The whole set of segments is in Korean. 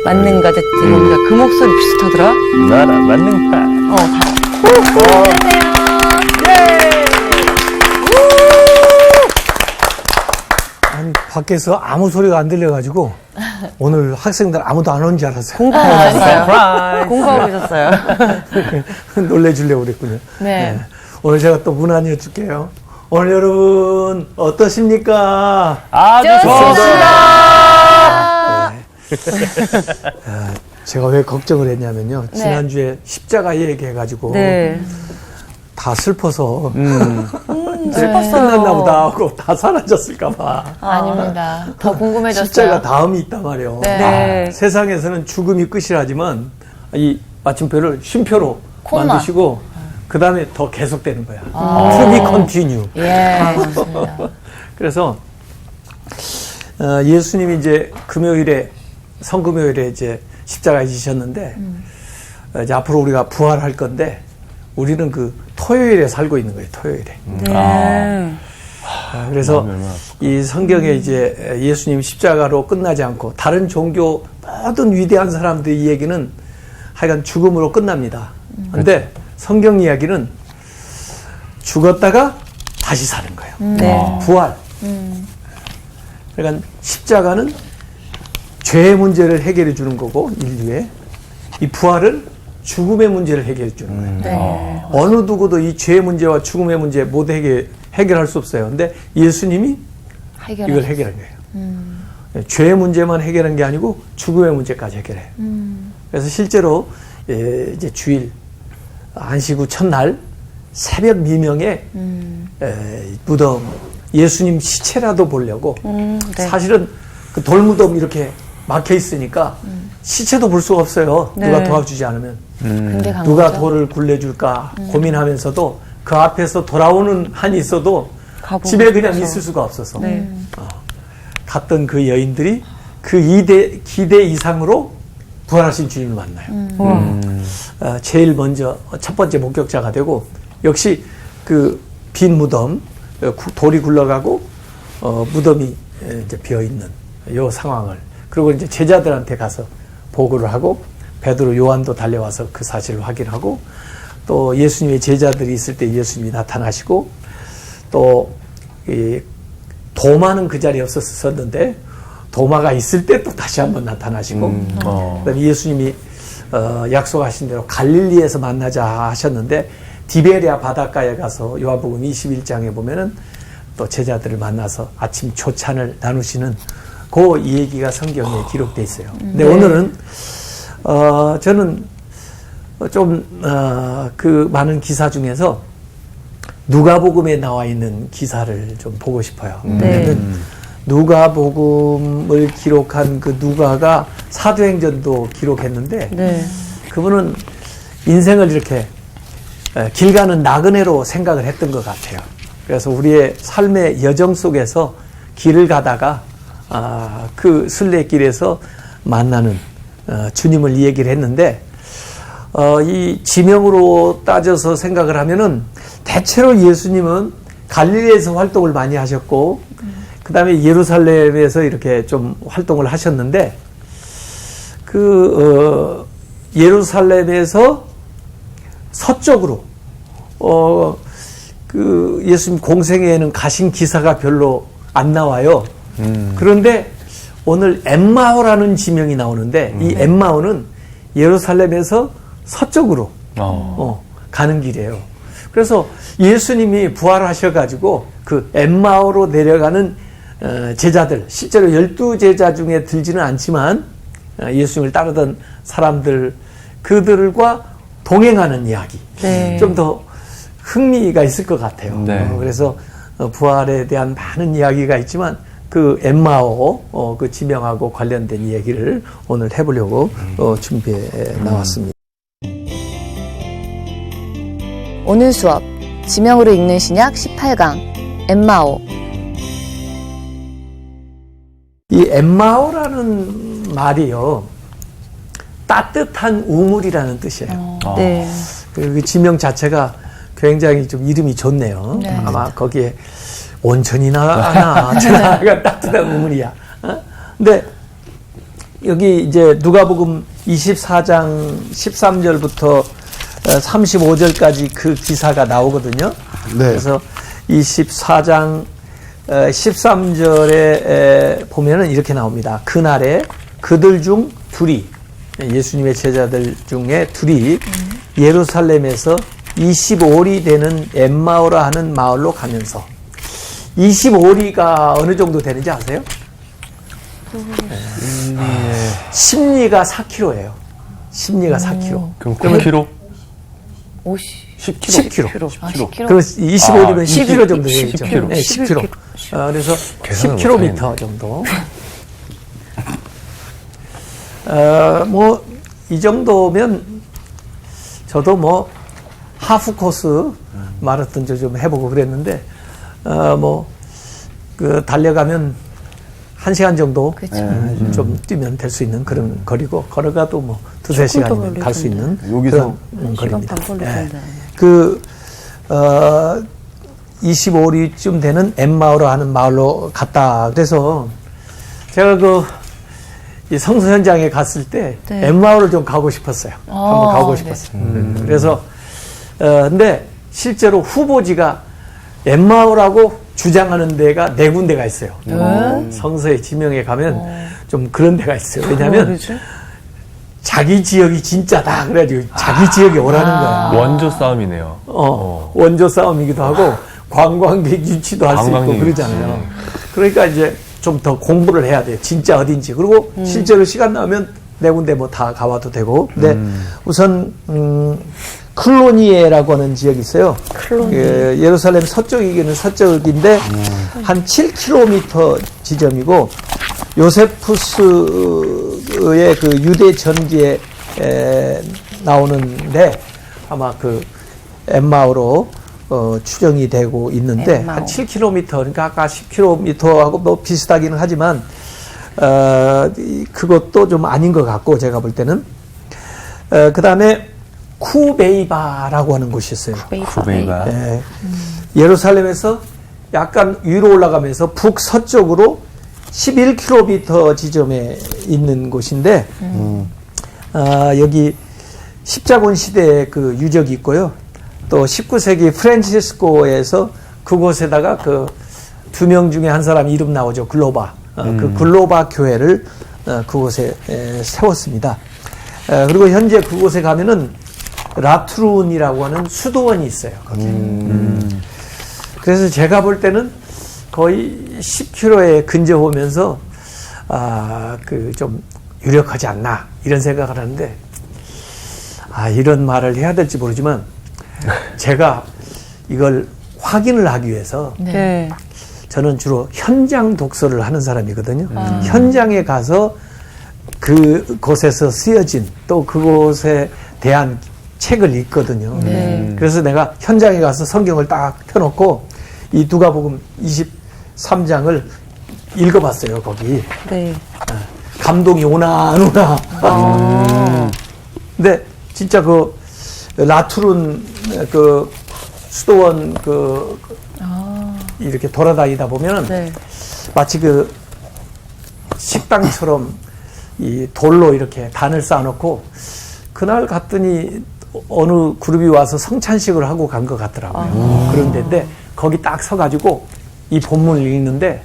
만능가 제트입니다. 그 목소리 비슷하더라. 나라 만능파. 아니, 밖에서 아무 소리가 안 들려가지고 오늘 학생들 아무도 안 온 줄 알았어요. 공부하고 계셨어요. 서프라이즈. 공부하고 계셨어요. 놀래주려고 그랬군요. 네. 오늘 제가 또 문안 여쭐게요. 오늘 여러분 어떠십니까? 아주 좋습니다. 제가 왜 걱정을 했냐면요. 지난주에 십자가 얘기해가지고 네. 다 슬퍼서 슬펐어요. 끝났나 보다 하고 다 사라졌을까봐. 아닙니다. 더 궁금해졌어요. 십자가 다음이 있단 말이에요. 네. 세상에서는 죽음이 끝이라지만 이 마침표를 쉼표로 콤마. 만드시고 그 다음에 더 계속되는 거야. To be continue. 예, 맞습니다. 그래서 예수님이 이제 금요일에 성금요일에 이제 십자가에 지셨는데 이제 앞으로 우리가 부활할 건데 우리는 그 토요일에 살고 있는 거예요. 토요일에. 네. 그래서 이 성경에 이제 예수님 십자가로 끝나지 않고 다른 종교 모든 위대한 사람들의 이 얘기는 하여간 죽음으로 끝납니다. 근데 성경 이야기는 죽었다가 다시 사는 거예요. 네. 부활. 그러니까 십자가는 죄의 문제를 해결해 주는 거고 인류의 이 부활은 죽음의 문제를 해결해 주는 거예요. 네. 어느 누구도 이 죄의 문제와 죽음의 문제 못 해결할 수 없어요. 근데 예수님이 이걸 해결한 거예요. 죄의 문제만 해결한 게 아니고 죽음의 문제까지 해결해요. 그래서 실제로 이제 주일 안식 후 첫날 새벽 미명에 무덤 예수님 시체라도 보려고 네. 사실은 그 돌무덤 이렇게 막혀 있으니까 시체도 볼 수가 없어요. 네. 누가 도와주지 않으면. 근데 간 누가 거죠? 돌을 굴려줄까 고민하면서도 그 앞에서 돌아오는 한이 있어도 가보고 집에 그냥 싶어서. 있을 수가 없어서 네. 갔던 그 여인들이 그 기대 이상으로 부활하신 주님을 만나요. 제일 먼저 첫 번째 목격자가 되고 역시 그 빈 무덤 돌이 굴러가고 무덤이 이제 비어 있는 요 상황을 그리고 이제 제자들한테 가서 보고를 하고 베드로 요한도 달려와서 그 사실을 확인하고 또 예수님의 제자들이 있을 때 예수님이 나타나시고 또 이 도마는 그 자리에 없었었는데 도마가 있을 때 또 다시 한번 나타나시고 그다음에 예수님이 약속하신 대로 갈릴리에서 만나자 하셨는데 디베리아 바닷가에 가서 요한복음 21장에 보면은 또 제자들을 만나서 아침 조찬을 나누시는 그 얘기가 성경에 기록되어 있어요. 근데 오늘은 저는 좀 그 많은 기사 중에서 누가복음에 나와 있는 기사를 좀 보고 싶어요. 왜냐면 누가복음을 기록한 그 누가가 사도행전도 기록했는데 네. 그분은 인생을 이렇게 길 가는 나그네로 생각을 했던 것 같아요. 그래서 우리의 삶의 여정 속에서 길을 가다가 그 순례길에서 만나는 주님을 이 얘기를 했는데 이 지명으로 따져서 생각을 하면은 대체로 예수님은 갈릴리에서 활동을 많이 하셨고 그 다음에 예루살렘에서 이렇게 좀 활동을 하셨는데 예루살렘에서 서쪽으로 그 예수님 공생애에는 가신 기사가 별로 안 나와요. 그런데 오늘 엠마오라는 지명이 나오는데 이 엠마오는 예루살렘에서 서쪽으로 가는 길이에요. 그래서 예수님이 부활하셔가지고 그 엠마오로 내려가는 제자들, 실제로 12제자 중에 들지는 않지만 예수님을 따르던 사람들, 그들과 동행하는 이야기. 네. 좀 더 흥미가 있을 것 같아요. 네. 그래서 부활에 대한 많은 이야기가 있지만 그 엠마오 그 지명하고 관련된 이야기를 오늘 해보려고 준비해 나왔습니다. 오늘 수업 지명으로 읽는 신약 18강 엠마오. 이 엠마오라는 말이요 따뜻한 우물이라는 뜻이에요. 네. 그 지명 자체가 굉장히 좀 이름이 좋네요. 네. 아마 거기에 온천이나 하나 따뜻한 우물이야. 근데 여기 이제 누가복음 24장 13절부터 35절까지 그 기사가 나오거든요. 네. 그래서 24장 13절에 보면은 이렇게 나옵니다. 그날에 그들 중 둘이, 예수님의 제자들 중에 둘이 예루살렘에서 25리 되는 엠마오라 하는 마을로 가면서, 25리가 어느 정도 되는지 아세요? 심리가 4km예요. 심리가 4km. 그럼 9km? 50. 10km. 아, 10km. 그럼 25리면 10km 정도 10km. 되겠죠. 10km. 네, 10km. 그래서 계산을 10km 정도. 뭐, 이 정도면 저도 뭐, 하프 코스 마라톤 좀 해보고 그랬는데, 달려가면 1시간 정도 그쵸. 좀 뛰면 될 수 있는 그런 거리고, 걸어가도 뭐, 2-3시간이면 갈 수 있는 여기서 그런 거리입니다. 시간 반 걸릴 그, 25리쯤 되는 엠마오라 하는 마을로 갔다. 그래서 제가 이 성서 현장에 갔을 때 네. 엠마오를 좀 가고 싶었어요. 한번 가고 싶었어요. 그래서, 근데 실제로 후보지가 엠마오라고 주장하는 데가 4군데가 있어요. 성서의 지명에 가면 좀 그런 데가 있어요. 왜냐하면 자기 지역이 진짜다. 그래가지고 자기 지역에 오라는 거야. 원조 싸움이네요. 원조 싸움이기도 하고 관광객 유치도 할 수 있고 관광객 그러잖아요. 그러니까 이제 좀 더 공부를 해야 돼요. 진짜 어딘지. 그리고 실제로 시간 나면 4군데 뭐 다 가봐도 되고. 근데 우선 클로니에라고 하는 지역이 있어요. 예루살렘 서쪽이기는 서쪽인데 한 7km 지점이고, 요세푸스의 그 유대 전기에 나오는데 아마 그 엠마오로 추정이 되고 있는데 엠마오. 한 7km, 그러니까 아까 10km하고 뭐 비슷하기는 하지만 그것도 좀 아닌 것 같고, 제가 볼 때는. 그 다음에 쿠베이바라고 하는 곳이 있어요. 구베이가. 예루살렘에서 약간 위로 올라가면서 북서쪽으로 11km 지점에 있는 곳인데, 여기 십자군 시대의 그 유적이 있고요. 또 19세기 프란치스코에서 그곳에다가 그 2명 중에 한 사람 이름 나오죠. 글로바. 그 글로바 교회를 그곳에 세웠습니다. 그리고 현재 그곳에 가면은 라트룬이라고 하는 수도원이 있어요. 거기. 그래서 제가 볼 때는 거의 10km에 근접 오면서 좀 유력하지 않나 이런 생각을 하는데, 이런 말을 해야 될지 모르지만 제가 이걸 확인을 하기 위해서 네. 저는 주로 현장 독서를 하는 사람이거든요. 현장에 가서 그곳에서 쓰여진 또 그곳에 대한 책을 읽거든요. 그래서 내가 현장에 가서 성경을 딱 펴놓고 이 누가복음 23장을 읽어봤어요. 거기 네. 감동이 오나 안 오나. 근데 진짜 그 라투룬 그 수도원 이렇게 돌아다니다 보면은 네. 마치 그 식당처럼 이 돌로 이렇게 단을 쌓아놓고, 그날 갔더니 어느 그룹이 와서 성찬식을 하고 간 것 같더라고요. 그런 데인데 거기 딱 서가지고 이 본문을 읽는데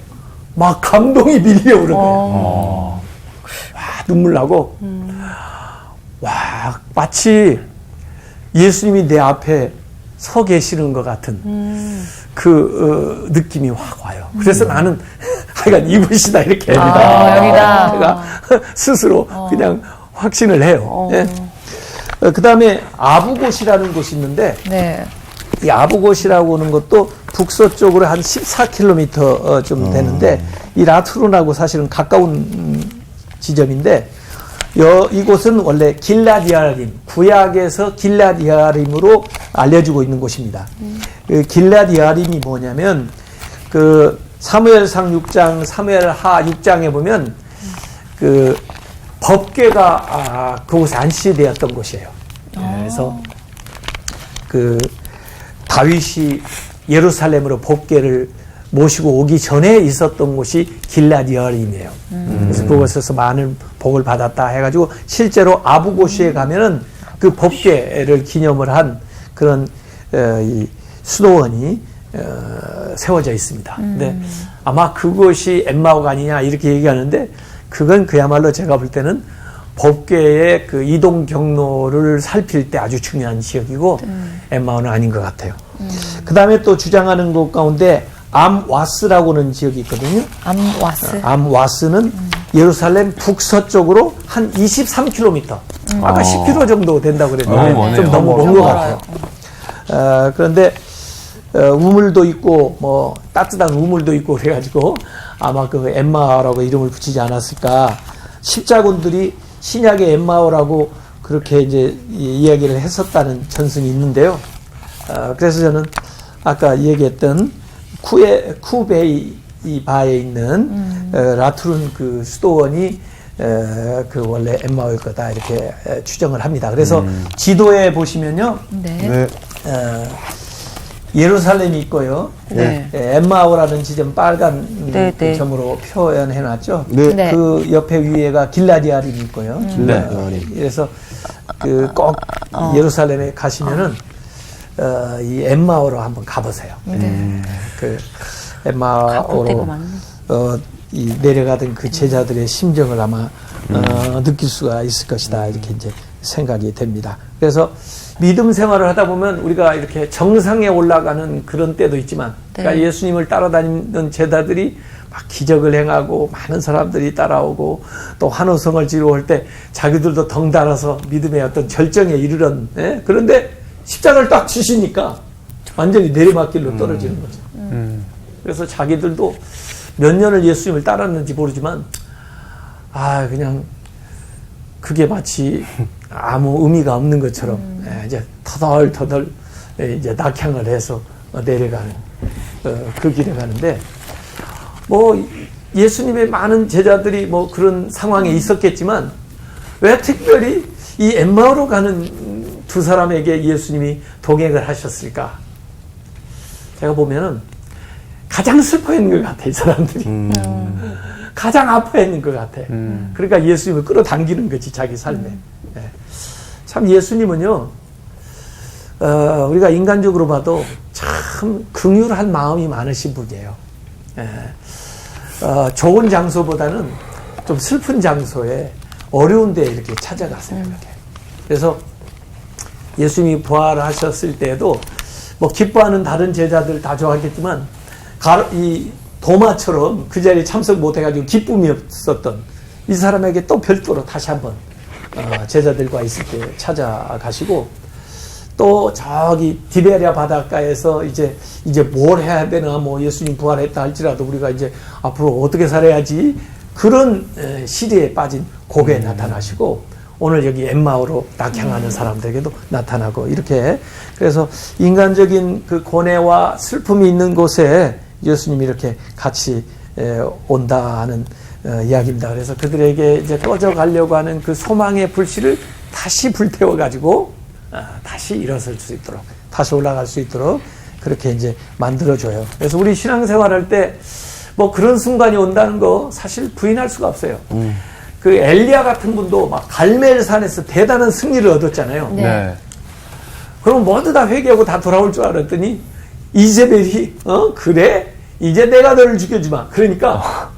막 감동이 밀려오는 거예요. 와, 눈물 나고, 와, 마치 예수님이 내 앞에 서 계시는 것 같은 느낌이 확 와요. 그래서 나는 하여간 이곳이다 이렇게 여기다. 제가 스스로 그냥 확신을 해요. 예. 그 다음에 아부곳이라는 곳이 있는데, 네. 이 아부곳이라고 하는 것도 북서쪽으로 한 14km 좀 되는데, 이 라트룬하고 사실은 가까운 지점인데, 이곳은 원래 길라디아림, 구약에서 길라디아림으로 알려지고 있는 곳입니다. 그 길라디아림이 뭐냐면, 그 사무엘상 6장, 사무엘하 6장에 보면 그 법궤가 그곳에 안치되었던 곳이에요. 그래서 그 다윗이 예루살렘으로 법궤를 모시고 오기 전에 있었던 곳이 길라드 여림이에요. 그래서 그곳에서 많은 복을 받았다 해가지고 실제로 아부고시에 가면은 그 법궤를 기념을 한 그런 이 수도원이 세워져 있습니다. 근데 아마 그곳이 엠마오가 아니냐 이렇게 얘기하는데 그건 그야말로 제가 볼 때는 법궤의 그 이동 경로를 살필 때 아주 중요한 지역이고 엠마오는 아닌 것 같아요. 그 다음에 또 주장하는 곳 가운데 암와스라고는 지역이 있거든요. 암와스. 암와스는 예루살렘 북서쪽으로 한 23km. 아까 10km 정도 된다고 그랬는데 너무 좀 머네요. 너무 먼 것 같아요. 그런데 우물도 있고 뭐 따뜻한 우물도 있고 그래가지고 아마 그 엠마오라고 이름을 붙이지 않았을까. 십자군들이 신약의 엠마오라고 그렇게 이제 이야기를 했었다는 전승이 있는데요. 그래서 저는 아까 얘기했던 쿠베이바에 있는 라투른 그 수도원이 그 원래 엠마오일 거다 이렇게 추정을 합니다. 그래서 지도에 보시면요, 네. 예루살렘이 있고요. 네. 엠마오라는 지점 빨간 네, 그 네. 점으로 표현해 놨죠. 네. 네. 그 옆에 위에가 길라디아림이 있고요. 네. 그래서 그 꼭 예루살렘에 가시면은 이 엠마오로 한번 가보세요. 그 가볼 데가 엠마오로 많네. 이 내려가던 그 제자들의 심정을 아마 느낄 수가 있을 것이다 이렇게 이제 생각이 됩니다. 그래서 믿음 생활을 하다 보면 우리가 이렇게 정상에 올라가는 그런 때도 있지만, 그러니까 네. 예수님을 따라다니는 제자들이 막 기적을 행하고 많은 사람들이 따라오고 또 환호성을 지르고 할 때 자기들도 덩달아서 믿음의 어떤 절정에 이르는, 예? 그런데 십자가를 딱 주시니까 완전히 내리막길로 떨어지는 거죠. 그래서 자기들도 몇 년을 예수님을 따랐는지 모르지만 그냥 그게 마치 아무 의미가 없는 것처럼 이제 터덜터덜 이제 낙향을 해서 내려가는 그 길에 가는데, 뭐 예수님의 많은 제자들이 뭐 그런 상황에 있었겠지만 왜 특별히 이 엠마오로 가는 두 사람에게 예수님이 동행을 하셨을까? 제가 보면은 가장 슬퍼했는 것 같아, 이 사람들이. 가장 아파했는 것 같아. 그러니까 예수님을 끌어당기는 거지, 자기 삶에. 예. 참 예수님은요, 우리가 인간적으로 봐도 참 긍휼한 마음이 많으신 분이에요. 예. 좋은 장소보다는 좀 슬픈 장소에 어려운 데 이렇게 찾아가세요. 이렇게. 그래서 예수님이 부활하셨을 때에도 뭐 기뻐하는 다른 제자들 다 좋아하겠지만 이 도마처럼 그 자리에 참석 못해가지고 기쁨이 없었던 이 사람에게 또 별도로 다시 한번 제자들과 있을 때 찾아가시고, 또 저기 디베리아 바닷가에서 이제 뭘 해야 되나, 뭐 예수님 부활했다 할지라도 우리가 이제 앞으로 어떻게 살아야지, 그런 시리에 빠진 고개에 나타나시고, 오늘 여기 엠마오로 낙향하는 사람들에게도 나타나고, 이렇게. 그래서 인간적인 그 고뇌와 슬픔이 있는 곳에 예수님이 이렇게 같이 온다는 이야기입니다. 그래서 그들에게 이제 꺼져 가려고 하는 그 소망의 불씨를 다시 불태워 가지고 다시 일어설 수 있도록, 다시 올라갈 수 있도록 그렇게 이제 만들어줘요. 그래서 우리 신앙생활할 때 뭐 그런 순간이 온다는 거 사실 부인할 수가 없어요. 그 엘리야 같은 분도 막 갈멜산에서 대단한 승리를 얻었잖아요. 네. 그럼 모두 다 회개하고 다 돌아올 줄 알았더니 이제벨이 그래? 이제 내가 너를 죽여주마. 그러니까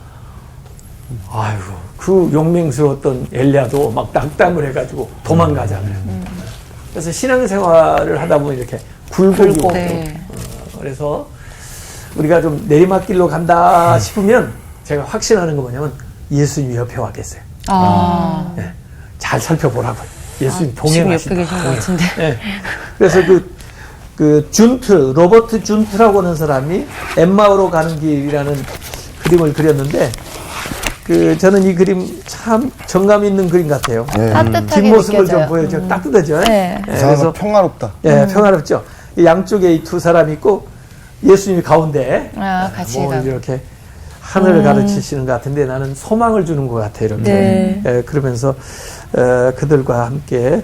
아이고, 그 용맹스러웠던 엘리야도 막 낙담을 해가지고 도망가잖아요. 그래서 신앙생활을 하다 보면 이렇게 굴곡이 오고, 네. 그래서 우리가 좀 내리막길로 간다 싶으면 제가 확신하는 거 뭐냐면 예수님이 옆에 와 계세요. 네. 잘 살펴보라고요. 예수님 지금 동행하신다. 옆에 계신 것 같은데. 네. 그래서 로버트 준트라고 하는 사람이 엠마오로 가는 길이라는 그림을 그렸는데, 저는 이 그림 참 정감 있는 그림 같아요. 따뜻하게 뒷모습을 느껴져요. 좀 보여줘. 따뜻하죠? 네. 그래서 평화롭다. 평화롭죠. 이 양쪽에 이 두 사람이 있고 예수님이 가운데 같이 뭐 가고. 이렇게 하늘을 가르치시는 것 같은데, 나는 소망을 주는 것 같아요. 이렇게. 네. 그러면서 그들과 함께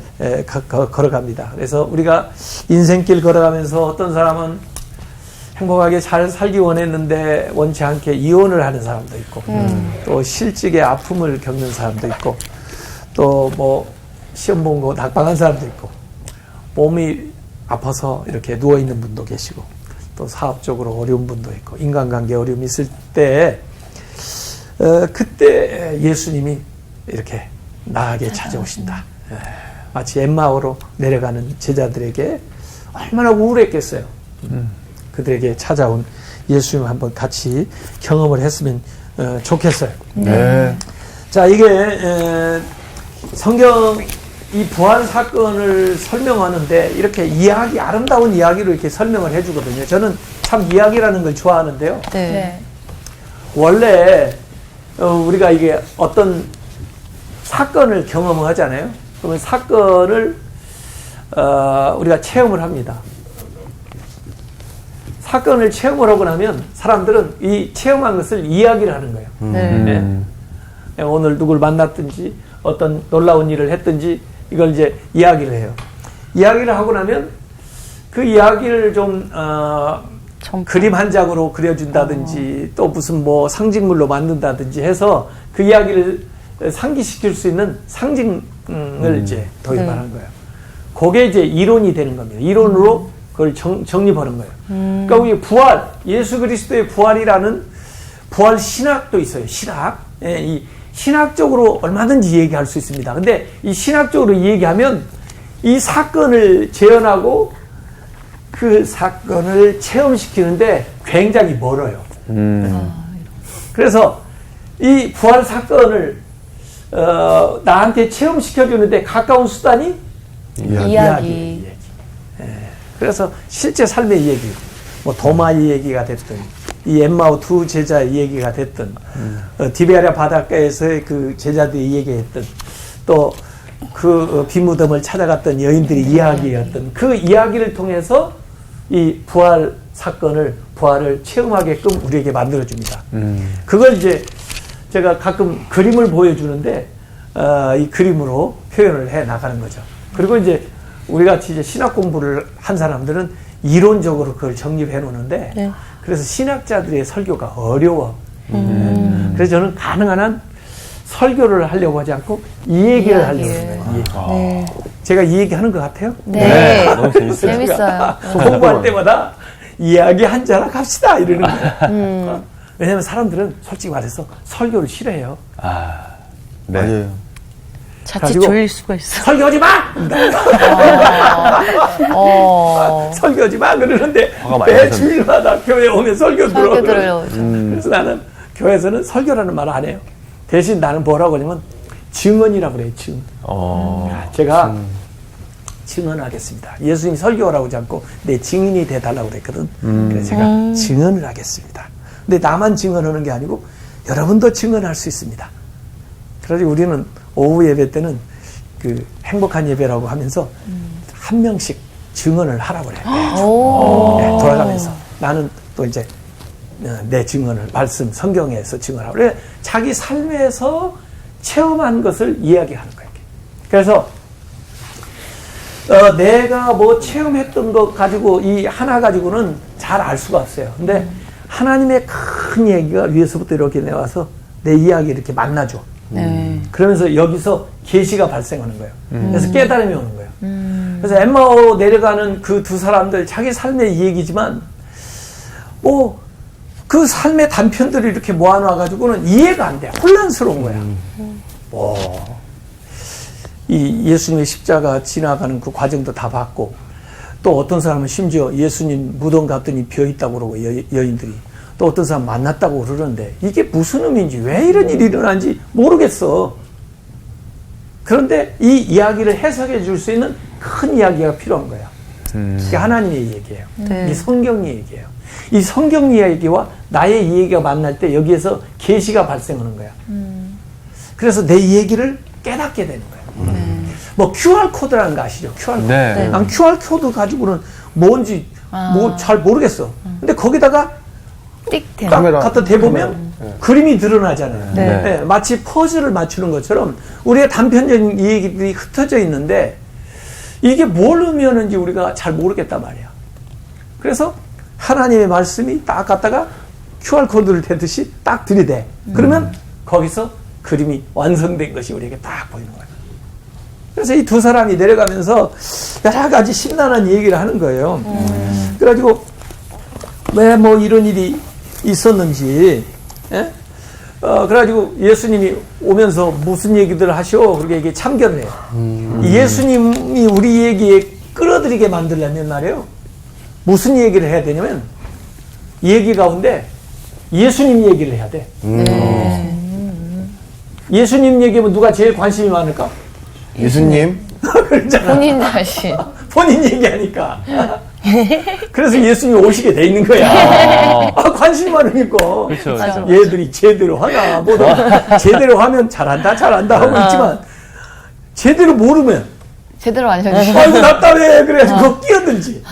걸어갑니다. 그래서 우리가 인생길 걸어가면서 어떤 사람은 행복하게 잘 살기 원했는데 원치 않게 이혼을 하는 사람도 있고, 또 실직의 아픔을 겪는 사람도 있고, 또 뭐 시험 본 거 낙방한 사람도 있고, 몸이 아파서 이렇게 누워 있는 분도 계시고, 또 사업적으로 어려운 분도 있고, 인간관계 어려움이 있을 때 그때 예수님이 이렇게 나에게 찾아오신다. 마치 엠마오로 내려가는 제자들에게 얼마나 우울했겠어요. 그들에게 찾아온 예수님 한번 같이 경험을 했으면 좋겠어요. 네. 자, 이게 성경 이 부활 사건을 설명하는데 이렇게 아름다운 이야기로 이렇게 설명을 해주거든요. 저는 참 이야기라는 걸 좋아하는데요. 네. 원래 우리가 이게 어떤 사건을 경험하잖아요. 그러면 사건을 우리가 체험을 합니다. 사건을 체험을 하고 나면 사람들은 이 체험한 것을 이야기를 하는 거예요. 네. 오늘 누굴 만났든지 어떤 놀라운 일을 했든지 이걸 이제 이야기를 해요. 이야기를 하고 나면 그 이야기를 좀 그림 한 장으로 그려준다든지 또 무슨 뭐 상징물로 만든다든지 해서 그 이야기를 상기시킬 수 있는 상징을 이제 도입하는 거예요. 그게 이제 이론이 되는 겁니다. 이론으로 그걸 정립하는 거예요. 그러니까 우리 부활, 예수 그리스도의 부활이라는 부활 신학도 있어요. 신학. 예, 이 신학적으로 얼마든지 얘기할 수 있습니다. 근데 이 신학적으로 얘기하면 이 사건을 재현하고 그 사건을 체험시키는데 굉장히 멀어요. 그래서 이 부활 사건을 나한테 체험시켜주는데 가까운 수단이 이야기. 그래서 실제 삶의 얘기, 뭐 도마의 얘기가 됐든, 이 엠마오 두 제자의 얘기가 됐든, 디베랴 바닷가에서의 그 제자들이 얘기했던, 또 그 비무덤을 찾아갔던 여인들의 이야기였던 그 이야기를 통해서 이 부활 사건을, 부활을 체험하게끔 우리에게 만들어줍니다. 그걸 이제 제가 가끔 그림을 보여주는데, 이 그림으로 표현을 해 나가는 거죠. 그리고 이제 우리 같이 이제 신학 공부를 한 사람들은 이론적으로 그걸 정립해 놓는데, 네. 그래서 신학자들의 설교가 어려워. 그래서 저는 가능한 한 설교를 하려고 하지 않고 이 얘기를 하려고 해요. 네. 제가 이 얘기 하는 것 같아요? 네. 너무 재밌어요. 재밌어요. 공부할 때마다 이야기 한 자락 합시다 이러는 거예요. 왜냐하면 사람들은 솔직히 말해서 설교를 싫어해요. 네. 맞아요. 자칫 가지고 졸릴 수가 있어. 설교하지 마! 설교하지 마! 그러는데 화가 많이 매 나셨네. 주일마다 교회 오면 설교 설교 들어요. 들어요. 그래서 나는 교회에서는 설교라는 말을 안 해요. 대신 나는 뭐라고 하냐면 증언이라고 그래요. 증언. 제가 증언하겠습니다. 예수님이 설교하라고 하지 않고 내 증인이 돼달라고 그랬거든. 그래서 제가 증언을 하겠습니다. 근데 나만 증언하는 게 아니고 여러분도 증언할 수 있습니다. 그래서 우리는 오후 예배 때는 그 행복한 예배라고 하면서 한 명씩 증언을 하라고 그래요. 네, 돌아가면서 나는 또 이제 내 증언을 말씀 성경에서 증언하고 그래 자기 삶에서 체험한 것을 이야기하는 거예요. 그래서 내가 뭐 체험했던 것 가지고 이 하나 가지고는 잘 알 수가 없어요. 근데 하나님의 큰 얘기가 위에서부터 이렇게 내와서 내 이야기 이렇게 만나줘. 그러면서 여기서 계시가 발생하는 거예요. 그래서 깨달음이 오는 거예요. 그래서 엠마오 내려가는 그 두 사람들 자기 삶의 얘기지만 뭐 그 삶의 단편들을 이렇게 모아놔가지고는 이해가 안 돼. 혼란스러운 거야. 이 예수님의 십자가 지나가는 그 과정도 다 봤고 또 어떤 사람은 심지어 예수님 무덤 갔더니 비어있다고 그러고 여인들이 또 어떤 사람 만났다고 그러는데 이게 무슨 의미인지 왜 이런 일이 일어난지 모르겠어. 그런데 이 이야기를 해석해 줄 수 있는 큰 이야기가 필요한 거야. 이게 하나님의 얘기예요. 네. 이 성경 얘기예요. 이 성경 이야기와 나의 이야기가 만날 때 여기에서 계시가 발생하는 거야. 그래서 내 얘기를 깨닫게 되는 거예요. 뭐 QR코드라는 거 아시죠? QR코드. 네. 난 QR코드 가지고는 뭔지 뭐 잘 모르겠어. 근데 거기다가 띡 딱 갖다 대보면 그림이 드러나잖아요. 네. 네, 마치 퍼즐을 맞추는 것처럼 우리의 단편적인 얘기들이 흩어져 있는데 이게 뭘 의미하는지 우리가 잘 모르겠단 말이야. 그래서 하나님의 말씀이 딱 갖다가 QR코드를 대듯이 딱 들이대. 그러면 거기서 그림이 완성된 것이 우리에게 딱 보이는 거예요. 그래서 이 두 사람이 내려가면서 여러 가지 심란한 얘기를 하는 거예요. 그래가지고 왜 뭐 이런 일이 있었는지, 예? 그래가지고 예수님이 오면서 무슨 얘기들을 하시오? 그렇게 이게 참견을 해요. 예수님이 우리 얘기에 끌어들이게 만들려면 말이에요. 무슨 얘기를 해야 되냐면, 얘기 가운데 예수님 얘기를 해야 돼. 예수님 얘기하면 누가 제일 관심이 많을까? 예수님. 그렇잖아. 본인 자신. 본인 얘기하니까. 그래서 예수님이 오시게 돼 있는 거야. 관심이 많으니까. 그렇죠. 맞아. 얘들이 제대로 하나, 뭐다. 제대로 하면 잘한다 하고 있지만, 제대로 모르면, 제대로 안 해주시고. 아이고, 답답해. 그래가지고 끼어들지.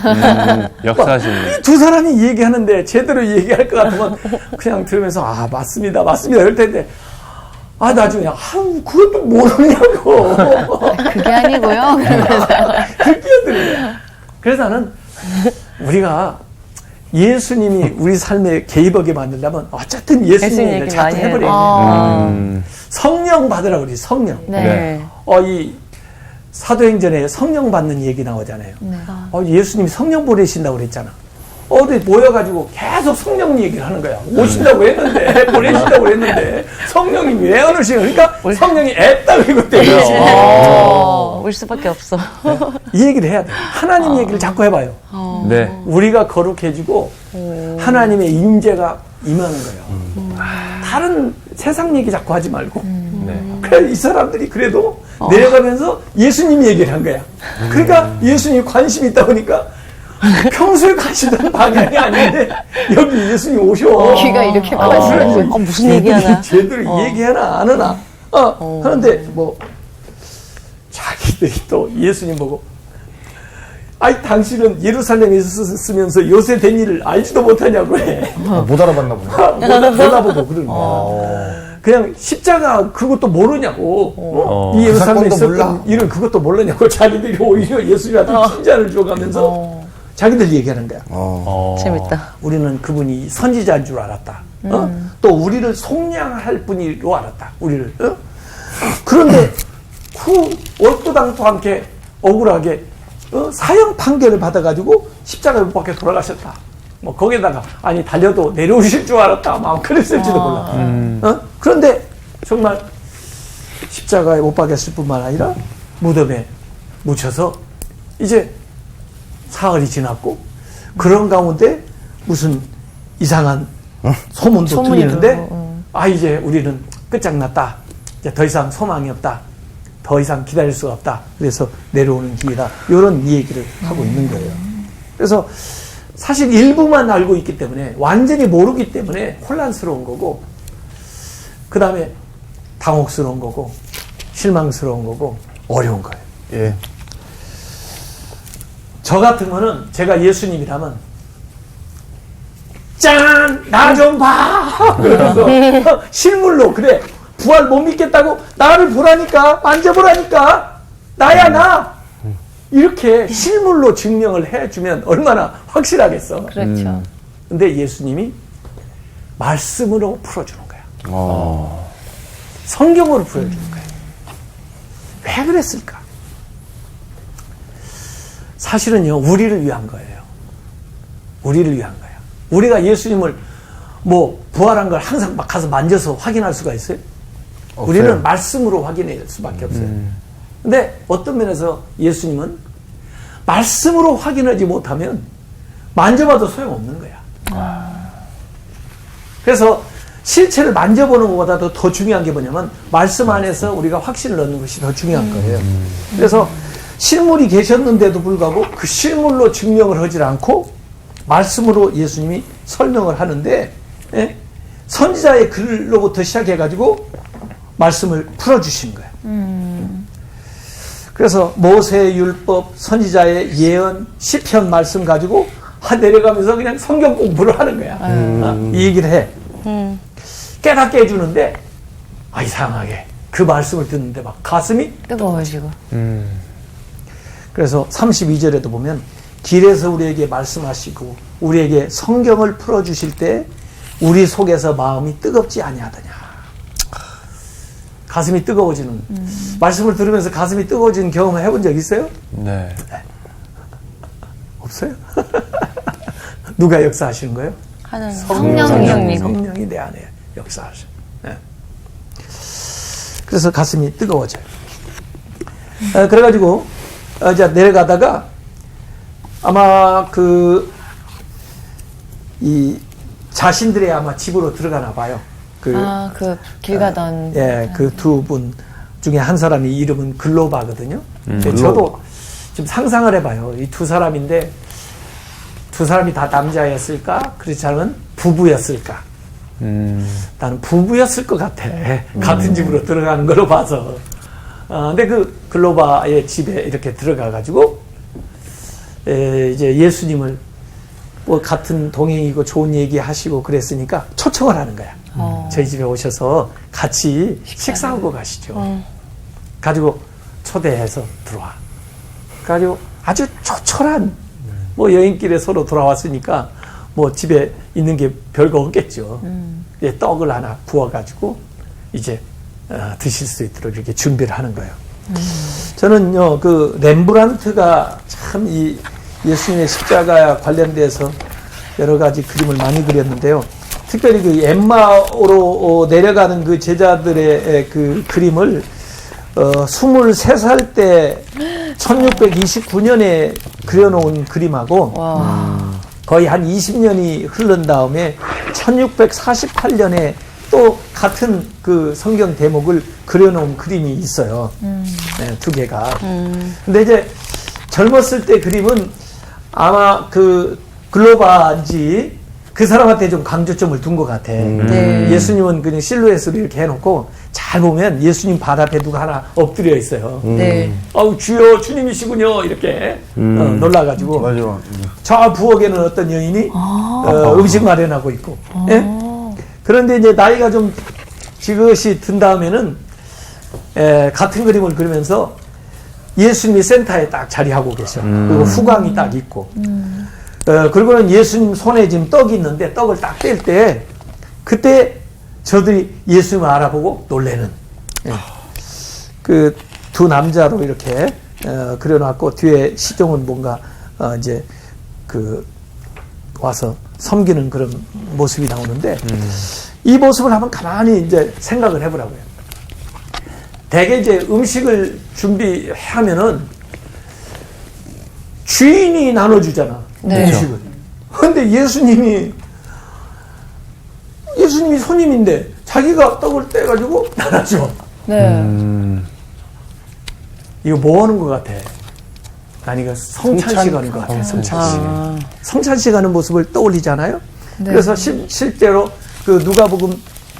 역사하시는. 이 두 사람이 얘기하는데, 제대로 얘기할 것 같으면, 그냥 들으면서, 아, 맞습니다. 이럴 텐데, 아, 나중에, 그것도 모르냐고. 그게 아니고요. 그러면서. 그 끼어드는 거야. 그래서 나는, 우리가 예수님이 우리 삶에 개입하게 만들려면 어쨌든 예수님 얘기를 자꾸 해버려야 돼. 성령 받으라고 그러지, 성령. 네. 이 사도행전에 성령 받는 얘기 나오잖아요. 네. 예수님이 성령 보내신다고 그랬잖아. 어디 모여가지고 계속 성령 얘기를 하는 거야. 오신다고 했는데, 보내신다고 했는데, 성령이 왜 안 오시냐. 그러니까 성령이 앱다 그리고 때문에. 올 수밖에 없어. 이 얘기를 해야 돼. 하나님 얘기를 자꾸 해봐요. 네. 우리가 거룩해지고 하나님의 임재가 임하는 거예요. 다른 세상 얘기 자꾸 하지 말고. 네. 그래, 이 사람들이 그래도 내려가면서 예수님 얘기를 한 거야. 그러니까 예수님이 관심이 있다 보니까 평소에 가시던 방향이 아닌데 여기 예수님이 오셔. 귀가 이렇게 커지고. 무슨 얘기하나? 제대로 얘기하나 안 하나. 하는데 뭐 자기들이 또 예수님 보고, 아이 당신은 예루살렘에 있으면서 요새 된 일을 알지도 못하냐고 해. 못 알아봤나 보네. 못 알아보고 그러는 거야. 그냥 십자가 그것도 모르냐고. 이 예루살렘에 그 사건도 있었던 일을 그것도 모르냐고. 자기들이 오히려 예수님한테 칭찬을 줘가면서 자기들 얘기하는 거야. 재밌다. 우리는 그분이 선지자인 줄 알았다. 또 우리를 속량할 분이로 알았다. 우리를. 그런데 얼토당토 않게 억울하게 사형 판결을 받아가지고 십자가에 못 박혀 돌아가셨다. 뭐 거기다가 아니 달려도 내려오실 줄 알았다. 막 그랬을지도 몰라. 그런데 정말 십자가에 못 박혔을 뿐만 아니라 무덤에 묻혀서 이제 사흘이 지났고 그런 가운데 무슨 이상한 소문도 들리는데 이제 우리는 끝장났다. 이제 더 이상 소망이 없다. 더 이상 기다릴 수가 없다. 그래서 내려오는 길이다. 이런 얘기를 하고 있는 거예요. 그래서 사실 일부만 알고 있기 때문에 완전히 모르기 때문에 혼란스러운 거고 그 다음에 당혹스러운 거고 실망스러운 거고 어려운 거예요. 예. 저 같으면은 제가 예수님이라면 짠! 나 좀 봐! 그러면서 실물로 그래 부활 못 믿겠다고 나를 보라니까 만져보라니까 나야 나! 이렇게 실물로 증명을 해주면 얼마나 확실하겠어. 그렇죠. 근데 예수님이 말씀으로 풀어주는 거야. 성경으로 풀어주는 거야. 왜 그랬을까? 사실은요, 우리를 위한 거예요. 우리를 위한 거야. 우리가 예수님을 뭐 부활한 걸 항상 막 가서 만져서 확인할 수가 있어요? 없어요. 우리는 말씀으로 확인할 수밖에 없어요. 근데 어떤 면에서 예수님은 말씀으로 확인하지 못하면 만져봐도 소용없는 거야. 그래서 실체를 만져보는 것보다도 더 중요한 게 뭐냐면 말씀 안에서 우리가 확신을 얻는 것이 더 중요한 거예요. 그래서 실물이 계셨는데도 불구하고 그 실물로 증명을 하지 않고 말씀으로 예수님이 설명을 하는데 선지자의 글로부터 시작해가지고 말씀을 풀어주신 거예요. 그래서 모세의 율법, 선지자의 예언, 시편 말씀 가지고 내려가면서 그냥 성경 공부를 하는 거야. 이 얘기를 해. 깨닫게 해주는데 이상하게 그 말씀을 듣는데 막 가슴이 뜨거워지고. 그래서 32절에도 보면 길에서 우리에게 말씀하시고 우리에게 성경을 풀어주실 때 우리 속에서 마음이 뜨겁지 아니하더냐. 가슴이 뜨거워지는 말씀을 들으면서 가슴이 뜨거워지는 경험을 해본 적 있어요? 네. 없어요? 누가 역사하시는 거예요? 하나님. 성령님. 성령님. 내 안에 역사하셔. 네. 그래서 가슴이 뜨거워져요. 그래가지고 이제 내려가다가 아마 이 자신들의 아마 집으로 들어가나 봐요. 그 길 가던. 예, 그 두 분 중에 한 사람이 이름은 글로바거든요. 저도 좀 상상을 해봐요. 이 두 사람인데 두 사람이 다 남자였을까? 그렇지 않으면 부부였을까? 나는 부부였을 것 같아. 같은 집으로 들어가는 걸로 봐서. 근데 그 글로바의 집에 이렇게 들어가가지고 이제 예수님을 뭐 같은 동행이고 좋은 얘기 하시고 그랬으니까 초청을 하는 거야. 저희 집에 오셔서 같이 식사하고 가시죠. 가지고 초대해서 들어와. 가지고 아주 조촐한 뭐 여행길에 서로 돌아왔으니까 뭐 집에 있는 게 별거 없겠죠. 예, 떡을 하나 구워가지고 이제 드실 수 있도록 이렇게 준비를 하는 거예요. 저는요, 그 렘브란트가 참 이 예수님의 십자가 관련돼서 여러 가지 그림을 많이 그렸는데요. 특별히 그 엠마오로 내려가는 그 제자들의 그 그림을 23살 때 1629년에 그려놓은 그림하고 거의 한 20년이 흐른 다음에 1648년에 또 같은 그 성경 대목을 그려놓은 그림이 있어요. 네, 두 개가. 근데 이제 젊었을 때 그림은 아마 그 글로바인지 그 사람한테 좀 강조점을 둔 것 같아. 네. 예수님은 그냥 실루엣으로 이렇게 해놓고 잘 보면 예수님 발 앞에 누가 하나 엎드려 있어요. 네. 아우 주여 주님이시군요 이렇게 놀라가지고 맞아. 저 부엌에는 어떤 여인이 음식 마련하고 있고 예? 그런데 이제 나이가 좀 지긋이 든 다음에는 같은 그림을 그리면서 예수님이 센터에 딱 자리하고 계셔. 그리고 후광이 딱 있고 그리고는 예수님 손에 지금 떡이 있는데 떡을 딱 뗄 때 그때 저들이 예수님을 알아보고 놀래는 그 두 남자로 이렇게 그려놨고 뒤에 시종은 뭔가 이제 그 와서 섬기는 그런 모습이 나오는데 이 모습을 한번 가만히 이제 생각을 해보라고요. 대개 이제 음식을 준비하면은 주인이 나눠주잖아. 네. 음식을. 근데 예수님이 손님인데 자기가 떡을 떼가지고 나눠줘. 네. 이거 뭐 하는 것 같아? 난 이거 성찬식 하는 것 같아. 성찬식. 성찬식 하는 모습을 떠올리잖아요. 네. 그래서 실제로 그 누가복음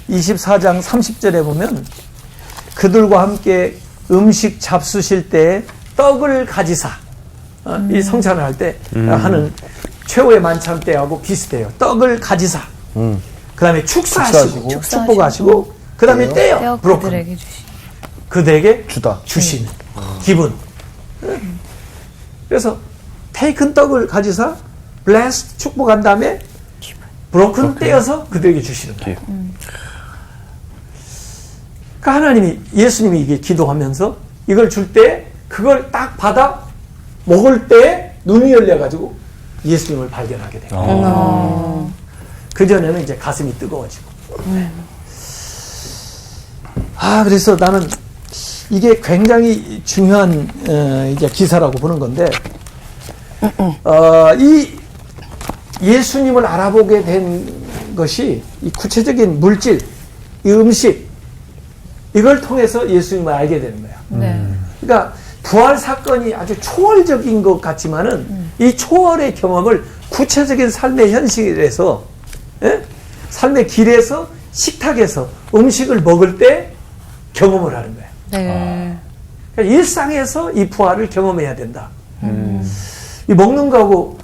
24장 30절에 보면 그들과 함께 음식 잡수실 때 떡을 가지사 이 성찬을 할 때 하는 최후의 만찬 때하고 비슷해요. 떡을 가지사. 그 다음에 축사하시고 축복하시고 그 다음에 떼어 그들에게 주시. 그들에게 주다. 주시는 기분. 그래서 테이큰 떡을 가지사 blessed 축복한 다음에 broken 떼어서 그들에게 주시는 거예요. 그러니까 하나님이 예수님이 이게 기도하면서 이걸 줄 때 그걸 딱 받아 먹을 때 눈이 열려가지고 예수님을 발견하게 돼요. 그 전에는 이제 가슴이 뜨거워지고. 그래서 나는 이게 굉장히 중요한 이제 기사라고 보는 건데, 이 예수님을 알아보게 된 것이 이 구체적인 물질, 이 음식, 이걸 통해서 예수님을 알게 되는 거야. 네. 그러니까 부활 사건이 아주 초월적인 것 같지만은 이 초월의 경험을 구체적인 삶의 현실에서, 삶의 길에서, 식탁에서 음식을 먹을 때 경험을 하는 거야. 네. 그러니까 일상에서 이 부활을 경험해야 된다. 이 먹는 거하고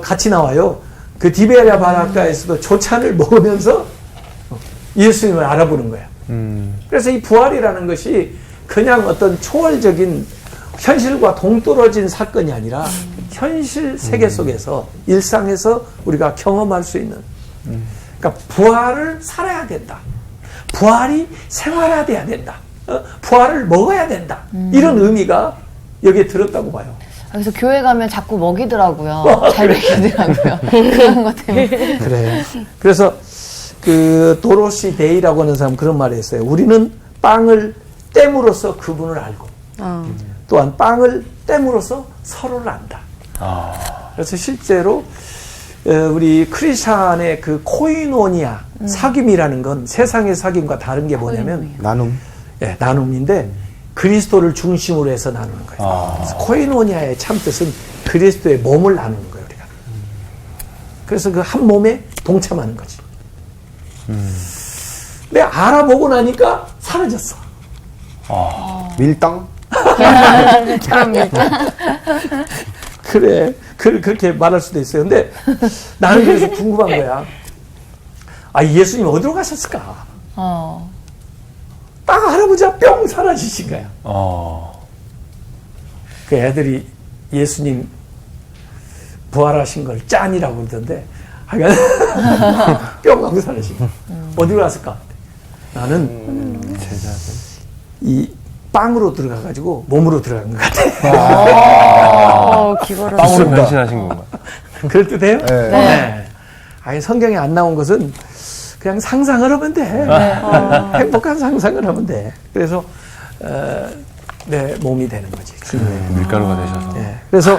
같이 나와요. 그 디베리아 바닷가에서도 조찬을 먹으면서 예수님을 알아보는 거야. 그래서 이 부활이라는 것이 그냥 어떤 초월적인 현실과 동떨어진 사건이 아니라 현실 세계 속에서 일상에서 우리가 경험할 수 있는 그러니까 부활을 살아야 된다. 부활이 생활화돼야 된다. 부활을 먹어야 된다. 이런 의미가 여기에 들었다고 봐요. 그래서 교회 가면 자꾸 먹이더라고요. 잘 먹이더라고요. 그런 것 때문에. 그래. 그래서 그 도로시 데이라고 하는 사람 그런 말을 했어요. 우리는 빵을 땜으로써 그분을 알고 또한 빵을 땜으로써 서로를 안다. 그래서 실제로 우리 크리스찬의 그 코이노니아 사귐이라는 건 세상의 사귐과 다른 게 뭐냐면 나눔. 예, 나눔인데 그리스도를 중심으로 해서 나누는 거예요. 그래서 코이노니아의 참 뜻은 그리스도의 몸을 나누는 거예요, 우리가. 그래서 그 한 몸에 동참하는 거지. 근데 알아보고 나니까 사라졌어. 밀당? 그래. 그렇게 말할 수도 있어요. 근데 나는 그래서 궁금한 거야. 아, 예수님 어디로 가셨을까? 딱 알아보자 뿅 사라지신 거야. 그 애들이 예수님 부활하신 걸 짠이라고 그러던데 하여간 뿅 하고 사라진 거야. 어디로 갔을까? 나는 제자들. 이 빵으로 들어가가지고 몸으로 들어간 것 같아. 기거를. 빵으로 변신하신 건가요? 그럴 듯해요? 네. 네. 아니 성경에 안 나온 것은 그냥 상상을 하면 돼. 행복한 상상을 하면 돼. 그래서 내 몸이 되는 거지. 밀가루가 되셔서. 예, 그래서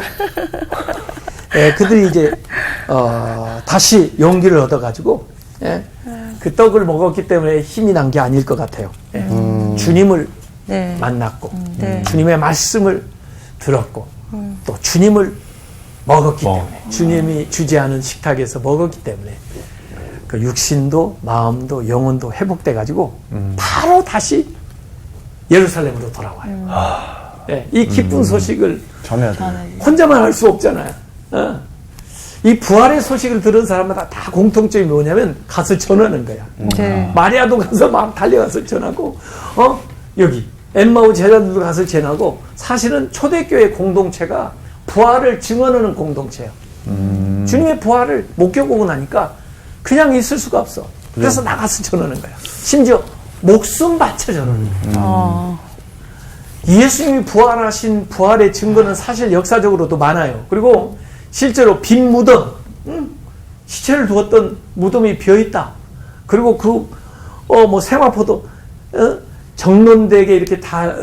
그들이 이제 다시 용기를 얻어가지고 그 떡을 먹었기 때문에 힘이 난 게 아닐 것 같아요. 주님을 네. 만났고 네. 주님의 말씀을 들었고 또 주님을 먹었기 때문에 주님이 주재하는 식탁에서 먹었기 때문에 그 육신도 마음도 영혼도 회복돼 가지고 바로 다시 예루살렘으로 돌아와요. 예, 이 기쁜 소식을 전해야 돼. 혼자만 할 수 없잖아요. 이 부활의 소식을 들은 사람마다 다 공통점이 뭐냐면 가서 전하는 거야. 네. 마리아도 가서 막 달려가서 전하고 여기 엠마오 제자들도 가서 전하고 사실은 초대교회 공동체가 부활을 증언하는 공동체예요. 주님의 부활을 목격하고 나니까 그냥 있을 수가 없어. 그래서 나가서 전하는 거야. 심지어 목숨 바쳐 전하는 거야. 예수님이 부활하신 부활의 증거는 사실 역사적으로도 많아요. 그리고 실제로 빈 무덤, 시체를 두었던 무덤이 비어있다. 그리고 뭐 세마포도 정론되게 이렇게 다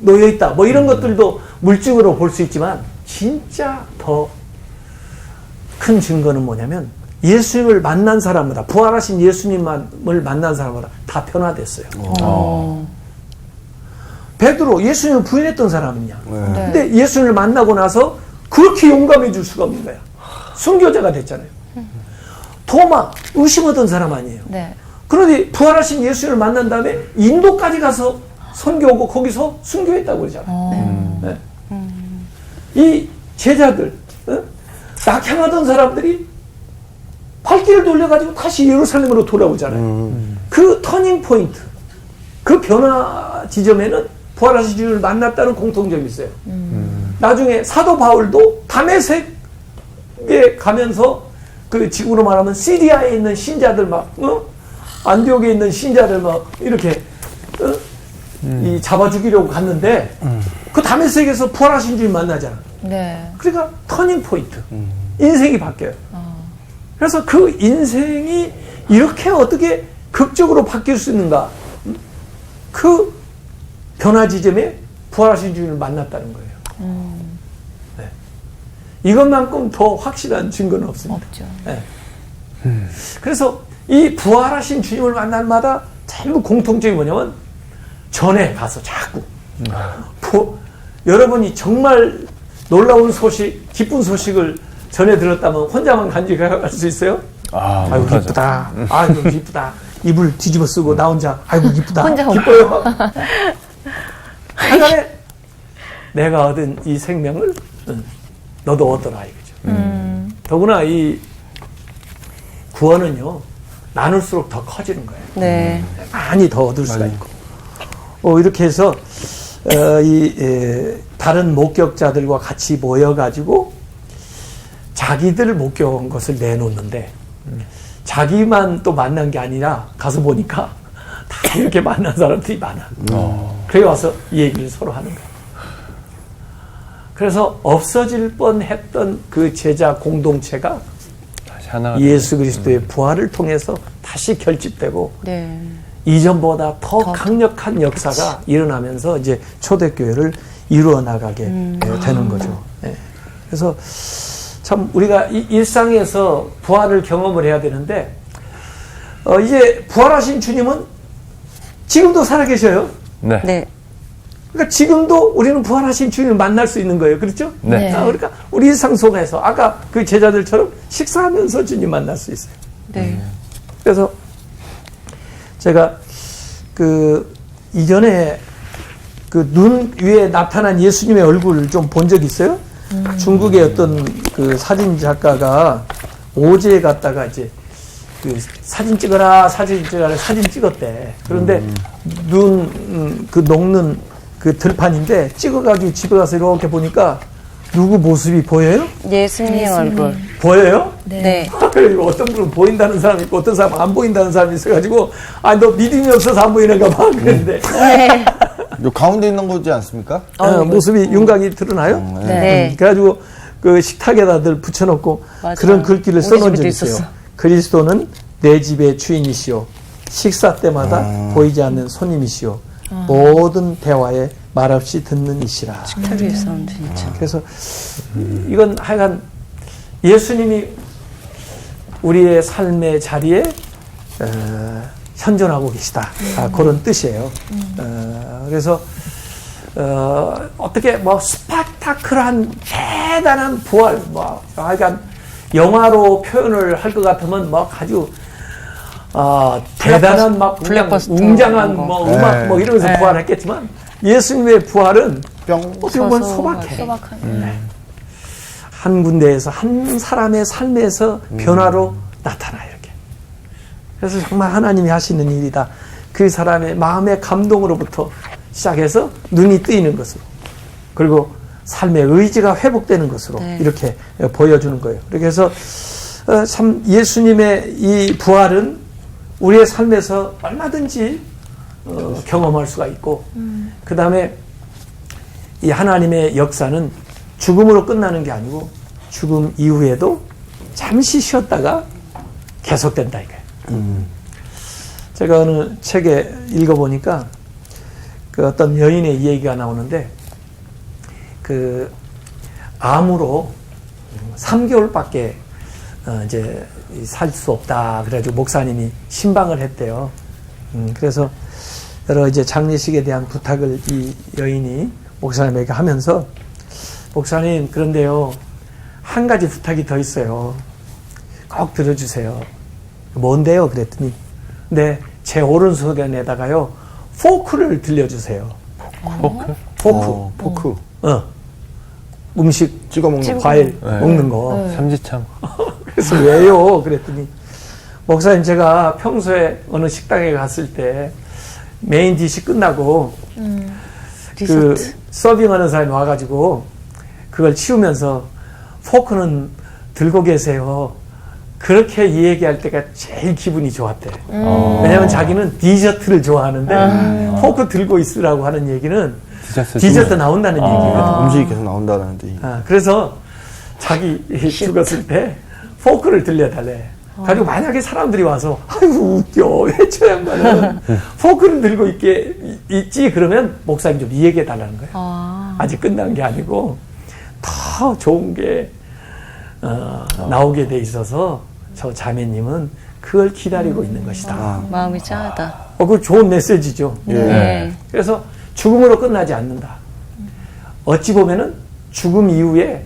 놓여있다. 뭐 이런 것들도 물증으로 볼 수 있지만 진짜 더 큰 증거는 뭐냐면 예수님을 만난 사람마다 부활하신 예수님을 만난 사람마다 다 변화됐어요. 베드로 예수님을 부인했던 사람이냐. 근데 예수님을 만나고 나서 그렇게 용감해질 수가 없는 거야. 순교자가 됐잖아요. 도마 의심하던 사람 아니에요. 네. 그런데 부활하신 예수님을 만난 다음에 인도까지 가서 선교하고 거기서 순교했다고 그러잖아요. 네. 이 제자들 낙향하던 사람들이 발길을 돌려가지고 다시 예루살렘으로 돌아오잖아요. 그 터닝 포인트, 그 변화 지점에는 부활하신 주님을 만났다는 공통점이 있어요. 나중에 사도 바울도 다메섹에 가면서 그 지구로 말하면 시리아에 있는 신자들 막 안디옥에 있는 신자들 막 이렇게 이 잡아 죽이려고 갔는데 그 다메섹에서 부활하신 주님 만나잖아. 네. 그러니까 터닝 포인트, 인생이 바뀌어요. 그래서 그 인생이 이렇게 어떻게 극적으로 바뀔 수 있는가? 그 변화 지점에 부활하신 주님을 만났다는 거예요. 네. 이것만큼 더 확실한 증거는 없습니다. 없죠. 네. 그래서 이 부활하신 주님을 만날 마다 전부 공통점이 뭐냐면 전에 가서 자꾸 여러분이 정말 놀라운 소식, 기쁜 소식을 전해 들었다면 혼자만 간직할 수 있어요? 아이고 못하죠. 기쁘다. 아이고 기쁘다. 이불 뒤집어 쓰고 나 혼자 아이고 기쁘다. 혼자 기뻐요. 하간에 내가 얻은 이 생명을 너도 얻어라 이거죠. 더구나 이 구원은요 나눌수록 더 커지는 거예요. 네. 많이 더 얻을 수가 있고 이렇게 해서 다른 목격자들과 같이 모여가지고 자기들 목격한 것을 내놓는데 자기만 또 만난 게 아니라 가서 보니까 다 이렇게 만난 사람들이 많아. 그래 와서 이 얘기를 서로 하는 거야. 그래서 없어질 뻔했던 그 제자 공동체가 다시 하나가 예수 그리스도의 부활을 통해서 다시 결집되고 네. 이전보다 더 강력한 역사가 일어나면서 이제 초대교회를 이루어 나가게 되는 거죠. 예. 그래서 참 우리가 일상에서 부활을 경험을 해야 되는데 이제 부활하신 주님은 지금도 살아계셔요. 네. 네. 그러니까 지금도 우리는 부활하신 주님을 만날 수 있는 거예요. 그렇죠? 네. 그러니까 우리 일상 속에서 아까 그 제자들처럼 식사하면서 주님 만날 수 있어요. 네. 그래서 제가 그 이전에 그 눈 위에 나타난 예수님의 얼굴을 좀 본 적이 있어요. 중국의 어떤 그 사진 작가가 오지에 갔다가 이제 그 사진 찍어라 사진 찍었대. 그런데 눈 그 녹는 그 들판인데 찍어가지고 집에 가서 이렇게 보니까 누구 모습이 보여요? 예수님 얼굴. 보여요? 네. 그리고 어떤 분은 보인다는 사람이 있고 어떤 사람은 안 보인다는 사람이 있어가지고 너 믿음이 없어서 안 보이는가 봐 그랬는데 네. 요 가운데 있는 거지 않습니까? 모습이 윤곽이 드러나요? 네. 그래가지고 그 식탁에다 늘 붙여놓고 맞아요. 그런 글귀를 우리 써놓은 집에도 적이 있어요. 있었어. 그리스도는 내 집의 주인이시오. 식사 때마다 보이지 않는 손님이시오. 모든 대화에 말없이 듣는 이시라. 식탁 위에 있었는데 진짜. 그래서 이건 하여간 예수님이 우리의 삶의 자리에 현존하고 계시다. 그런 뜻이에요. 그래서 어떻게 뭐 스파타클한 대단한 부활, 뭐 하여간 영화로 표현을 할 것 같으면 뭐 아주 대단한 막 블랙버스터 웅장한 이런 거. 뭐 음악 뭐 이러면서 네. 부활했겠지만 예수님의 부활은 뿅. 어떻게 보면 소박해. 소박한. 한 군데에서 한 사람의 삶에서 변화로 나타나 이렇게. 그래서 정말 하나님이 하시는 일이다. 그 사람의 마음의 감동으로부터 시작해서 눈이 뜨이는 것으로 그리고 삶의 의지가 회복되는 것으로 네. 이렇게 보여주는 거예요. 그래서 참 예수님의 이 부활은 우리의 삶에서 얼마든지 경험할 수가 있고 그 다음에 이 하나님의 역사는 죽음으로 끝나는 게 아니고 죽음 이후에도 잠시 쉬었다가 계속된다 이거예요. 제가 어느 책에 읽어보니까 그 어떤 여인의 얘기가 나오는데 그 암으로 3개월밖에 이제 살 수 없다 그래가지고 목사님이 신방을 했대요. 그래서 여러 이제 장례식에 대한 부탁을 이 여인이 목사님에게 하면서 목사님 그런데요 한 가지 부탁이 더 있어요. 꼭 들어주세요. 뭔데요? 그랬더니 네, 제 오른손에다가요 포크를 들려주세요. 포크? 포크. 음식 찍어 먹는 과일 네. 먹는 거. 삼지참. 그래서 왜요? 그랬더니 목사님 제가 평소에 어느 식당에 갔을 때 메인 디시 끝나고 그 서빙하는 사람이 와가지고 그걸 치우면서 포크는 들고 계세요. 그렇게 이 얘기할 때가 제일 기분이 좋았대. 왜냐하면 자기는 디저트를 좋아하는데 포크 들고 있으라고 하는 얘기는 디저트 나온다는 얘기거든. 음식이 계속 나온다라는 뜻이. 그래서 자기 죽었을 때 포크를 들려달래. 가지고 만약에 사람들이 와서 아이고 웃겨 왜 저 양반은 포크를 들고 있지 그러면 목사님 좀 얘기해 달라는 거예요. 아직 끝난 게 아니고 더 좋은 게 나오게 돼 있어서 저 자매님은 그걸 기다리고 있는 것이다. 마음이 짠하다. 그 좋은 메시지죠. 네. 그래서 죽음으로 끝나지 않는다. 어찌 보면은 죽음 이후에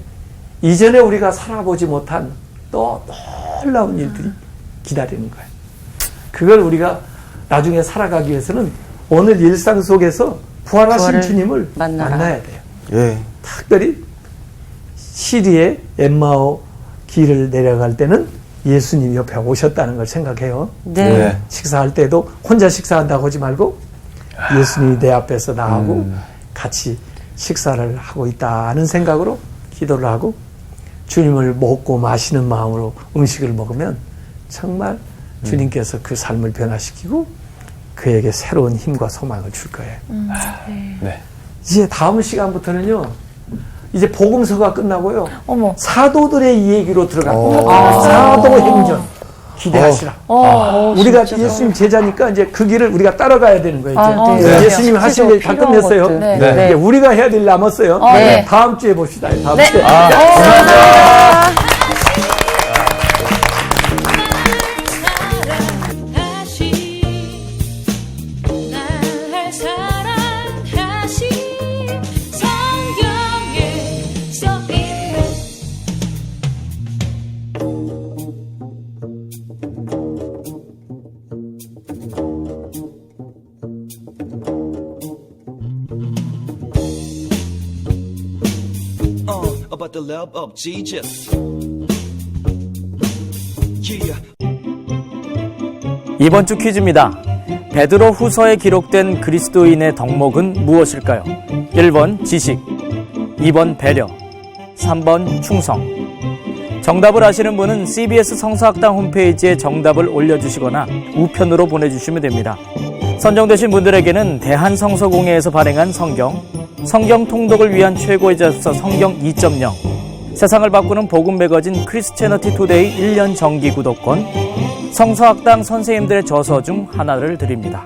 이전에 우리가 살아보지 못한 또 놀라운 일들이 기다리는 거예요. 그걸 우리가 나중에 살아가기 위해서는 오늘 일상 속에서 부활하신 부활을 주님을 만나라. 만나야 돼요. 예. 특별히 시리의 엠마오 길을 내려갈 때는 예수님이 옆에 오셨다는 걸 생각해요. 네. 식사할 때도 혼자 식사한다고 하지 말고 예수님이 내 앞에서 나하고 같이 식사를 하고 있다는 생각으로 기도를 하고 주님을 먹고 마시는 마음으로 음식을 먹으면 정말 주님께서 그 삶을 변화시키고 그에게 새로운 힘과 소망을 줄 거예요. 네. 이제 다음 시간부터는요. 이제 복음서가 끝나고요. 어머. 사도들의 이야기로 들어갑니다. 사도행전 기대하시라. 우리가 예수님 제자니까 이제 그 길을 우리가 따라가야 되는 거예요. 이제. 네. 예수님 하신 일 다 끝냈어요. 네. 네. 이제 우리가 해야 될 일 남았어요. 네. 다음 주에 봅시다. 다음 네. 주에. 다시 날 사랑하신 성경에 써있는 about the love of Jesus. Yeah. 이번 주 퀴즈입니다. 베드로 후서에 기록된 그리스도인의 덕목은 무엇일까요? 1번 지식, 2번 배려, 3번 충성. 정답을 아시는 분은 CBS 성서학당 홈페이지에 정답을 올려주시거나 우편으로 보내주시면 됩니다. 선정되신 분들에게는 대한성서공회에서 발행한 성경 통독을 위한 최고의 자습서 성경 2.0, 세상을 바꾸는 복음 매거진 크리스채너티 투데이 1년 정기 구독권, 성서학당 선생님들의 저서 중 하나를 드립니다.